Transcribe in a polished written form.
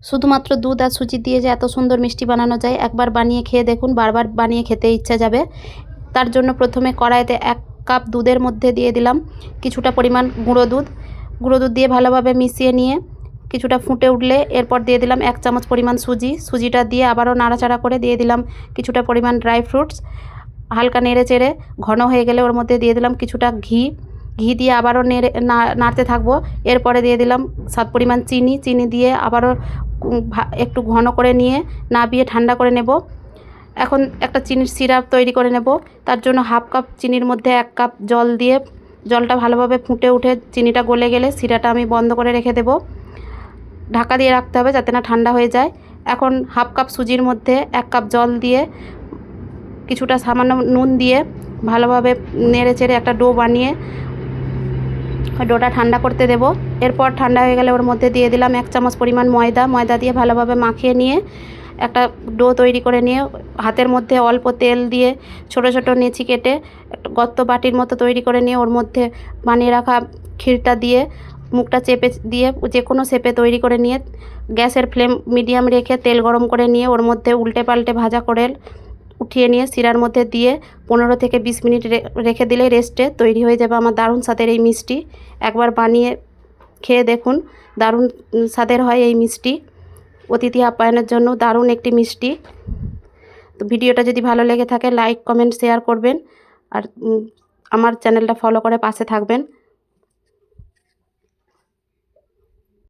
শুধুমাত্র দুধ আর সুজি দিয়ে যে এত সুন্দর মিষ্টি বানানো যায়, একবার বানিয়ে খেয়ে দেখুন, বারবার বানিয়ে খেতে ইচ্ছা যাবে। তার জন্য প্রথমে কড়াইতে 1 কাপ দুধের মধ্যে দিয়ে দিলাম কিছুটা পরিমাণ গুঁড়ো দুধ। গুঁড়ো দুধ দিয়ে ভালোভাবে মিশিয়ে নিয়ে কিছুটা ফুটে উঠলে এরপর দিয়ে দিলাম 1 চামচ পরিমাণ সুজি। সুজিটা দিয়ে আবারও নাড়াচাড়া করে দিয়ে দিলাম কিছুটা পরিমাণ ড্রাই ফ্রুটস। হালকা নেড়ে চেড়ে ঘন হয়ে গেলে ওর মধ্যে দিয়ে দিলাম কিছুটা ঘি। ঘি দিয়ে আবারও নাড়তে থাকবো। এরপরে দিয়ে দিলাম স্বাদ পরিমাণ চিনি। চিনি দিয়ে আবারও একটু ঘন করে নিয়ে নাবিয়ে ঠান্ডা করে নেব। এখন একটা চিনির সিরাপ তৈরি করে নেব। তার জন্য 1/2 কাপ চিনির মধ্যে 1 কাপ জল দিয়ে জলটা ভালোভাবে ফুটে উঠে চিনিটা গলে গেলে সিরাটা আমি বন্ধ করে রেখে দেব। ঢাকা দিয়ে রাখতে হবে যাতে না ঠান্ডা হয়ে যায়। এখন 1/2 কাপ সুজির মধ্যে 1 কাপ জল দিয়ে কিছুটা সামান্য নুন দিয়ে ভালোভাবে নেড়ে চেড়ে একটা ডো বানিয়ে ডোটা ঠান্ডা করতে দেব। এরপর ঠান্ডা হয়ে গেলে ওর মধ্যে দিয়ে দিলাম 1 চামচ পরিমাণ ময়দা। ময়দা দিয়ে ভালোভাবে মাখিয়ে নিয়ে একটা ডো তৈরি করে নিয়ে হাতের মধ্যে অল্প তেল দিয়ে ছোট ছোট নেচি কেটে একটা গর্ত বাটির মতো তৈরি করে নিয়ে ওর মধ্যে বানিয়ে রাখা ক্ষীরটা দিয়ে মুখটা চেপে দিয়ে যে কোনো শেপে তৈরি করে নিয়ে গ্যাসের ফ্লেম মিডিয়াম রেখে তেল গরম করে নিয়ে ওর মধ্যে উল্টে পাল্টে ভাজা করে উঠিয়ে নিয়ে শিরার মধ্যে দিয়ে 15 থেকে 20 মিনিট রেখে দিলে রেস্টে তৈরি হয়ে যাবে আমার দারুণ স্বাদের এই মিষ্টি। একবার বানিয়ে খেয়ে দেখুন, দারুণ স্বাদের হয় এই মিষ্টি। অতিথি আপ্যায়নের জন্য দারুণ একটি মিষ্টি। তো ভিডিওটা যদি ভালো লেগে থাকে লাইক কমেন্ট শেয়ার করবেন আর আমার চ্যানেলটা ফলো করে পাশে থাকবেন।